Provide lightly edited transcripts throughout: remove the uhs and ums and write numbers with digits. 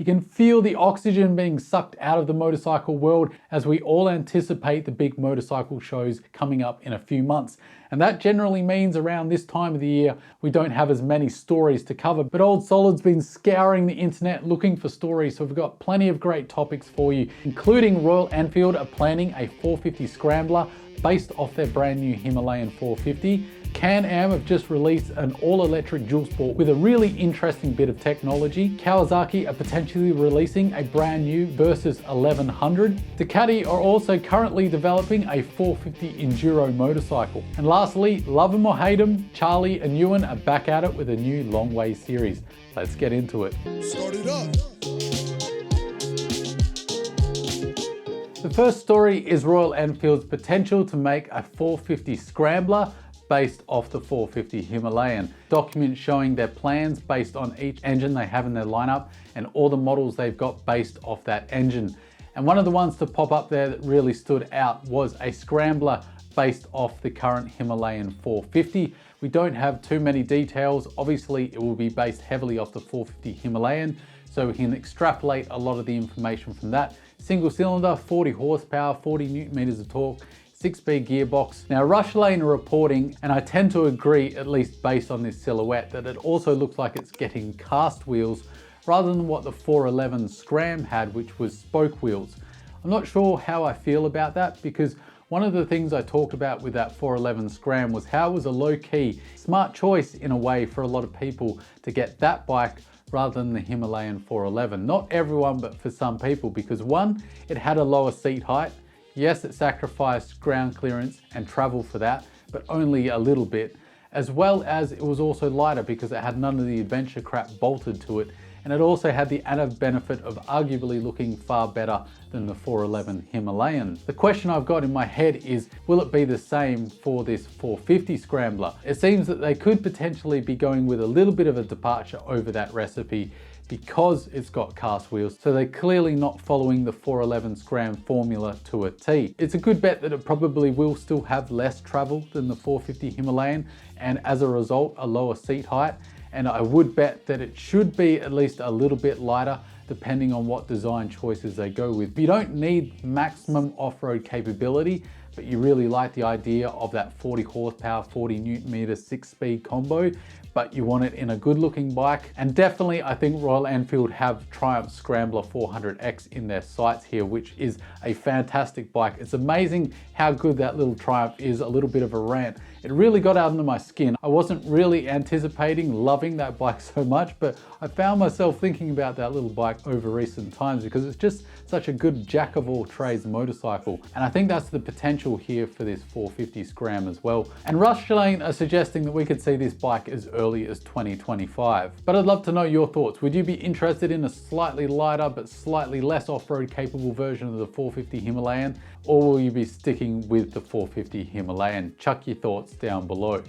You can feel the oxygen being sucked out of the motorcycle world as we all anticipate the big motorcycle shows coming up in a few months. And that generally means around this time of the year, we don't have as many stories to cover. But Old Solid's been scouring the internet looking for stories, so we've got plenty of great topics for you, including Royal Enfield are planning a 450 Scrambler based off their brand new Himalayan 450. Can-Am have just released an all-electric dual sport with a really interesting bit of technology. Kawasaki are potentially releasing a brand new Versys 1100. Ducati are also currently developing a 450 Enduro motorcycle. And lastly, love 'em or hate 'em, Charlie and Ewan are back at it with a new long way series. Let's get into it. Start it up. The first story is Royal Enfield's potential to make a 450 Scrambler based off the 450 Himalayan. Documents showing their plans based on each engine they have in their lineup and all the models they've got based off that engine. And one of the ones to pop up there that really stood out was a Scrambler based off the current Himalayan 450. We don't have too many details. Obviously, it will be based heavily off the 450 Himalayan, so we can extrapolate a lot of the information from that. Single cylinder, 40 horsepower, 40 Newton meters of torque, 6-speed gearbox. Now Rush Lane are reporting, and I tend to agree, at least based on this silhouette, that it also looks like it's getting cast wheels rather than what the 411 Scram had, which was spoke wheels. I'm not sure how I feel about that, because one of the things I talked about with that 411 Scram was how it was a low-key, smart choice in a way for a lot of people to get that bike rather than the Himalayan 411. Not everyone, but for some people, because one, it had a lower seat height. Yes, it sacrificed ground clearance and travel for that, but only a little bit, as well as it was also lighter because it had none of the adventure crap bolted to it, and it also had the added benefit of arguably looking far better than the 411 Himalayan. The question I've got in my head is, will it be the same for this 450 Scrambler? It seems that they could potentially be going with a little bit of a departure over that recipe because it's got cast wheels, so they're clearly not following the 411 Scram formula to a T. It's a good bet that it probably will still have less travel than the 450 Himalayan, and as a result, a lower seat height. And I would bet that it should be at least a little bit lighter depending on what design choices they go with. If you don't need maximum off-road capability, but you really like the idea of that 40 horsepower, 40 Newton meter, 6-speed combo, but you want it in a good looking bike. And definitely I think Royal Enfield have Triumph Scrambler 400X in their sights here, which is a fantastic bike. It's amazing how good that little Triumph is. A little bit of a rant. It really got under my skin. I wasn't really anticipating loving that bike so much, but I found myself thinking about that little bike over recent times because it's just such a good jack of all trades motorcycle. And I think that's the potential here for this 450 Scram as well. And Rush Lane are suggesting that we could see this bike as early as 2025. But I'd love to know your thoughts. Would you be interested in a slightly lighter but slightly less off-road capable version of the 450 Himalayan? Or will you be sticking with the 450 Himalayan? Chuck your thoughts down below.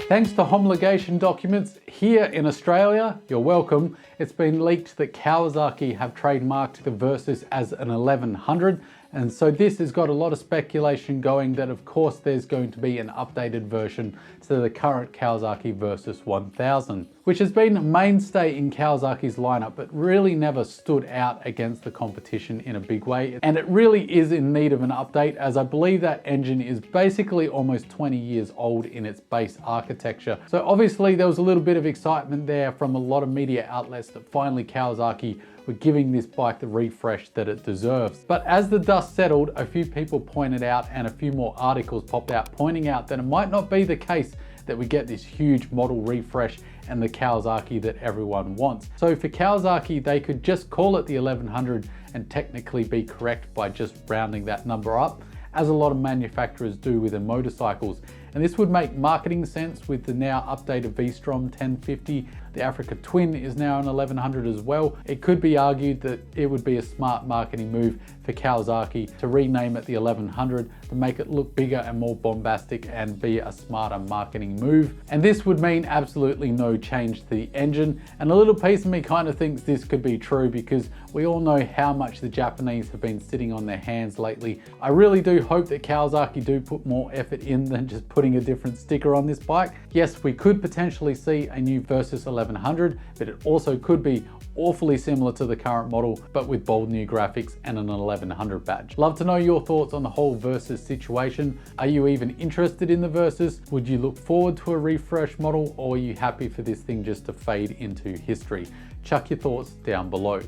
Thanks to homologation documents here in Australia, you're welcome. It's been leaked that Kawasaki have trademarked the Versys as an 1100. And so this has got a lot of speculation going that of course there's going to be an updated version to the current Kawasaki Versys 1000, which has been a mainstay in Kawasaki's lineup, but really never stood out against the competition in a big way. And it really is in need of an update, as I believe that engine is basically almost 20 years old in its base architecture. So obviously there was a little bit of excitement there from a lot of media outlets that finally Kawasaki were giving this bike the refresh that it deserves. But as the dust settled, a few people pointed out and a few more articles popped out pointing out that it might not be the case that we get this huge model refresh and the Kawasaki that everyone wants. So for Kawasaki, they could just call it the 1100 and technically be correct by just rounding that number up, as a lot of manufacturers do with their motorcycles. And this would make marketing sense with the now updated V-Strom 1050. The Africa Twin is now an 1100 as well. It could be argued that it would be a smart marketing move for Kawasaki to rename it the 1100 to make it look bigger and more bombastic and be a smarter marketing move. And this would mean absolutely no change to the engine. And a little piece of me kind of thinks this could be true because we all know how much the Japanese have been sitting on their hands lately. I really do hope that Kawasaki do put more effort in than just putting a different sticker on this bike. Yes, we could potentially see a new Versys 1100, but it also could be awfully similar to the current model, but with bold new graphics and an 1100 badge. Love to know your thoughts on the whole Versys situation. Are you even interested in the Versys? Would you look forward to a refresh model, or are you happy for this thing just to fade into history? Chuck your thoughts down below.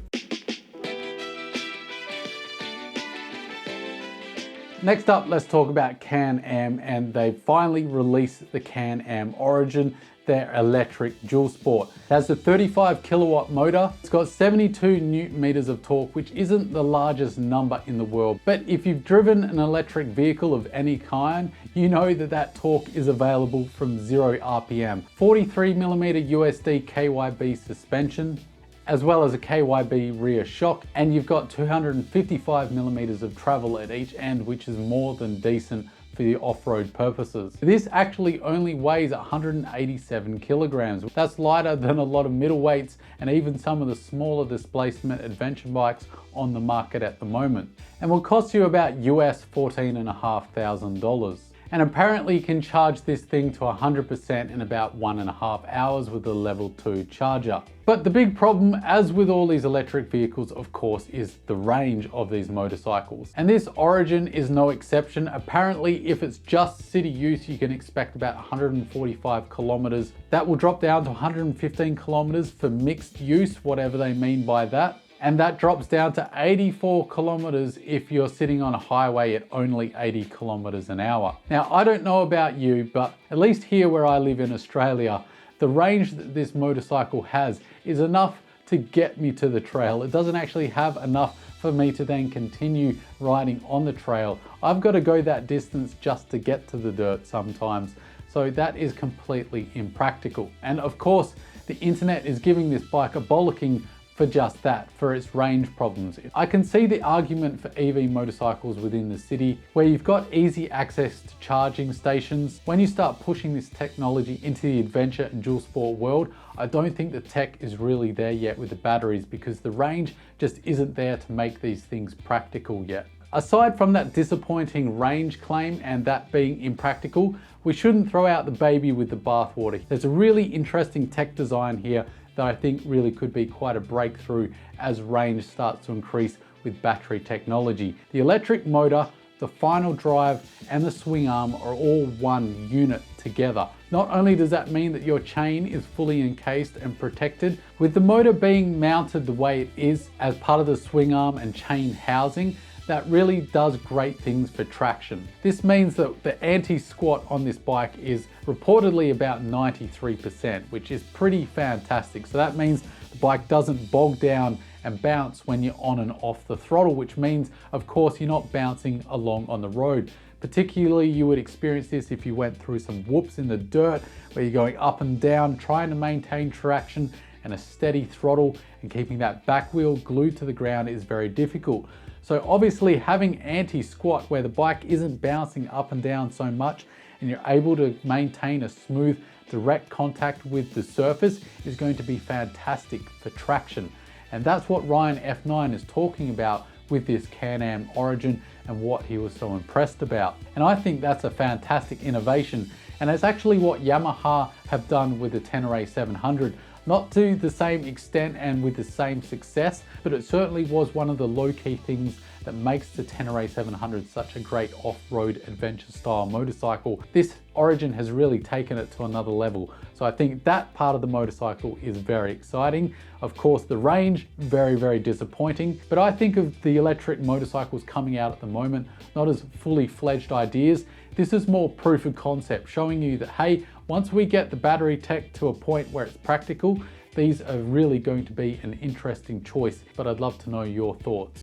Next up, let's talk about Can-Am, and they finally released the Can-Am Origin, their electric dual sport. It has a 35 kilowatt motor. It's got 72 newton meters of torque, which isn't the largest number in the world. But if you've driven an electric vehicle of any kind, you know that that torque is available from 0 RPM. 43 millimeter USD KYB suspension, as well as a KYB rear shock, and you've got 255 millimeters of travel at each end, which is more than decent for the off-road purposes. This actually only weighs 187 kilograms. That's lighter than a lot of middleweights and even some of the smaller displacement adventure bikes on the market at the moment, and will cost you about US $14,500. And apparently you can charge this thing to 100% in about 1.5 hours with a level 2 charger. But the big problem, as with all these electric vehicles, of course, is the range of these motorcycles. And this Origin is no exception. Apparently, if it's just city use, you can expect about 145 kilometers. That will drop down to 115 kilometers for mixed use, whatever they mean by that. And that drops down to 84 kilometers if you're sitting on a highway at only 80 kilometers an hour. Now, I don't know about you, but at least here where I live in Australia, the range that this motorcycle has is enough to get me to the trail. It doesn't actually have enough for me to then continue riding on the trail. I've got to go that distance just to get to the dirt sometimes. So that is completely impractical. And of course, the internet is giving this bike a bollocking for just that, for its range problems. I can see the argument for EV motorcycles within the city, where you've got easy access to charging stations. When you start pushing this technology into the adventure and dual sport world, I don't think the tech is really there yet with the batteries, because the range just isn't there to make these things practical yet. Aside from that disappointing range claim and that being impractical, we shouldn't throw out the baby with the bathwater. There's a really interesting tech design here that I think really could be quite a breakthrough as range starts to increase with battery technology. The electric motor, the final drive, and the swing arm are all one unit together. Not only does that mean that your chain is fully encased and protected, with the motor being mounted the way it is as part of the swing arm and chain housing, that really does great things for traction. This means that the anti-squat on this bike is reportedly about 93%, which is pretty fantastic. So that means the bike doesn't bog down and bounce when you're on and off the throttle, which means, of course, you're not bouncing along on the road. Particularly, you would experience this if you went through some whoops in the dirt, where you're going up and down, trying to maintain traction and a steady throttle, and keeping that back wheel glued to the ground is very difficult. So obviously having anti-squat, where the bike isn't bouncing up and down so much and you're able to maintain a smooth, direct contact with the surface, is going to be fantastic for traction. And that's what Ryan F9 is talking about with this Can-Am Origin and what he was so impressed about. And I think that's a fantastic innovation. And it's actually what Yamaha have done with the Tenere 700. Not to the same extent and with the same success, but it certainly was one of the low-key things that makes the Tenere 700 such a great off-road adventure style motorcycle. This Origin has really taken it to another level. So I think that part of the motorcycle is very exciting. Of course, the range, very, very disappointing. But I think of the electric motorcycles coming out at the moment, not as fully fledged ideas. This is more proof of concept, showing you that, hey, once we get the battery tech to a point where it's practical, these are really going to be an interesting choice. But I'd love to know your thoughts.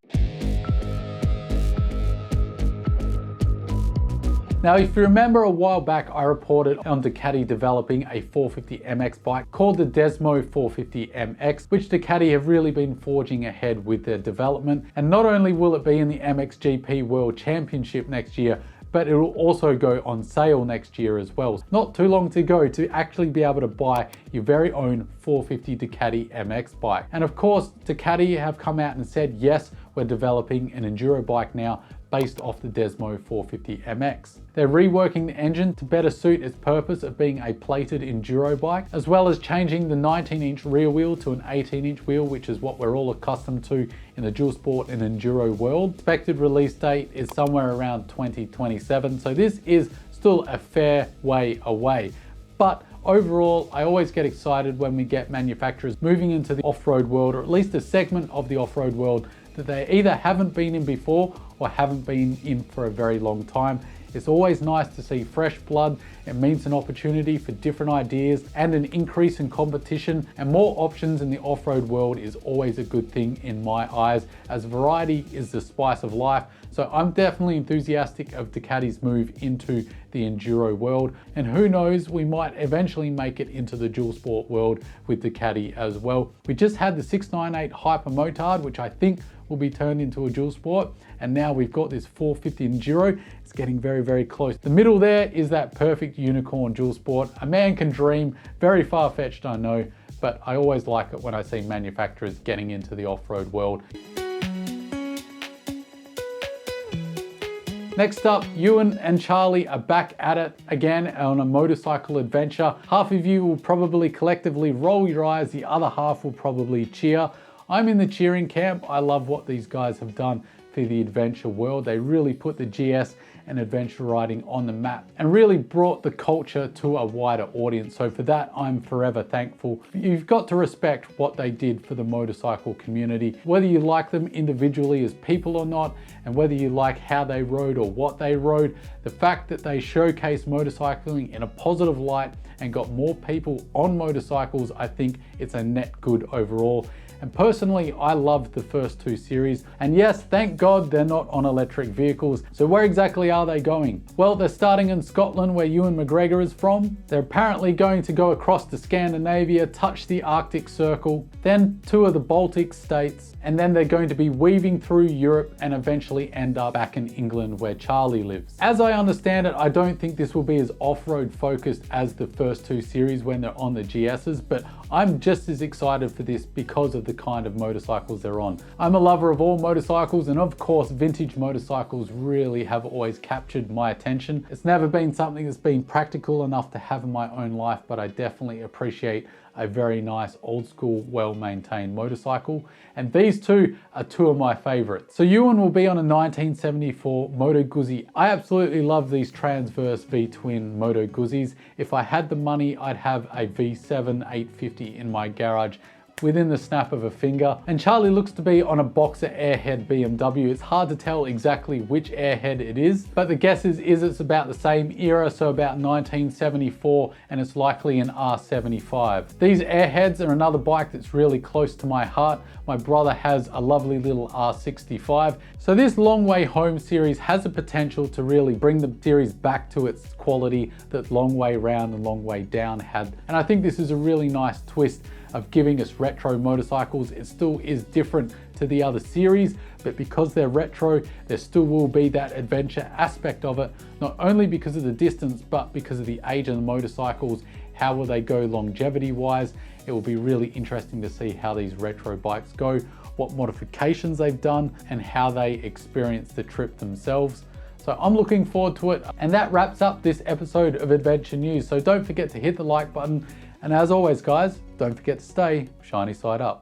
Now, if you remember a while back, I reported on Ducati developing a 450 MX bike called the Desmo 450 MX, which Ducati have really been forging ahead with their development. And not only will it be in the MXGP World Championship next year, but it will also go on sale next year as well. Not too long to go to actually be able to buy your very own 450 Ducati MX bike. And of course, Ducati have come out and said, yes, we're developing an enduro bike now based off the Desmo 450 MX. They're reworking the engine to better suit its purpose of being a plated enduro bike, as well as changing the 19-inch rear wheel to an 18-inch wheel, which is what we're all accustomed to in the dual sport and enduro world. Expected release date is somewhere around 2027, so this is still a fair way away. But overall, I always get excited when we get manufacturers moving into the off-road world, or at least a segment of the off-road world that they either haven't been in before or haven't been in for a very long time. It's always nice to see fresh blood. It means an opportunity for different ideas and an increase in competition, and more options in the off-road world is always a good thing in my eyes, as variety is the spice of life. So I'm definitely enthusiastic of Ducati's move into the enduro world, and who knows, we might eventually make it into the dual sport world with Ducati as well. We just had the 698 Hyper Motard, which I think will be turned into a dual sport, and now we've got this 450 Enduro. It's getting very, very close. The middle there is that perfect unicorn dual sport. A man can dream, very far-fetched, I know, but I always like it when I see manufacturers getting into the off-road world. Next up, Ewan and Charlie are back at it again on a motorcycle adventure. Half of you will probably collectively roll your eyes, the other half will probably cheer. I'm in the cheering camp. I love what these guys have done for the adventure world. They really put the GS and adventure riding on the map and really brought the culture to a wider audience. So for that, I'm forever thankful. You've got to respect what they did for the motorcycle community, whether you like them individually as people or not, and whether you like how they rode or what they rode. The fact that they showcased motorcycling in a positive light and got more people on motorcycles, I think it's a net good overall. And personally, I loved the first two series. And yes, thank God they're not on electric vehicles. So where exactly are they going? Well, they're starting in Scotland, where Ewan McGregor is from. They're apparently going to go across to Scandinavia, touch the Arctic Circle, then two of the Baltic states, and then they're going to be weaving through Europe and eventually end up back in England where Charlie lives. As I understand it, I don't think this will be as off-road focused as the first two series when they're on the GSs, but I'm just as excited for this because of the kind of motorcycles they're on. I'm a lover of all motorcycles, and of course vintage motorcycles really have always captured my attention. It's never been something that's been practical enough to have in my own life, but I definitely appreciate a very nice old school, well-maintained motorcycle. And these two are two of my favorites. So Ewan will be on a 1974 Moto Guzzi. I absolutely love these transverse V-twin Moto Guzzis. If I had the money, I'd have a V7 850 in my garage within the snap of a finger. And Charlie looks to be on a Boxer Airhead BMW. It's hard to tell exactly which Airhead it is, but the guess is it's about the same era, so about 1974, and it's likely an R75. These Airheads are another bike that's really close to my heart. My brother has a lovely little R65. So this Long Way Home series has the potential to really bring the series back to its quality that Long Way Round and Long Way Down had. And I think this is a really nice twist of giving us retro motorcycles. It still is different to the other series, but because they're retro, there still will be that adventure aspect of it, not only because of the distance, but because of the age of the motorcycles. How will they go longevity wise? It will be really interesting to see how these retro bikes go, what modifications they've done, and how they experience the trip themselves. So I'm looking forward to it. And that wraps up this episode of Adventure News. So don't forget to hit the like button. And as always, guys, don't forget to stay shiny side up.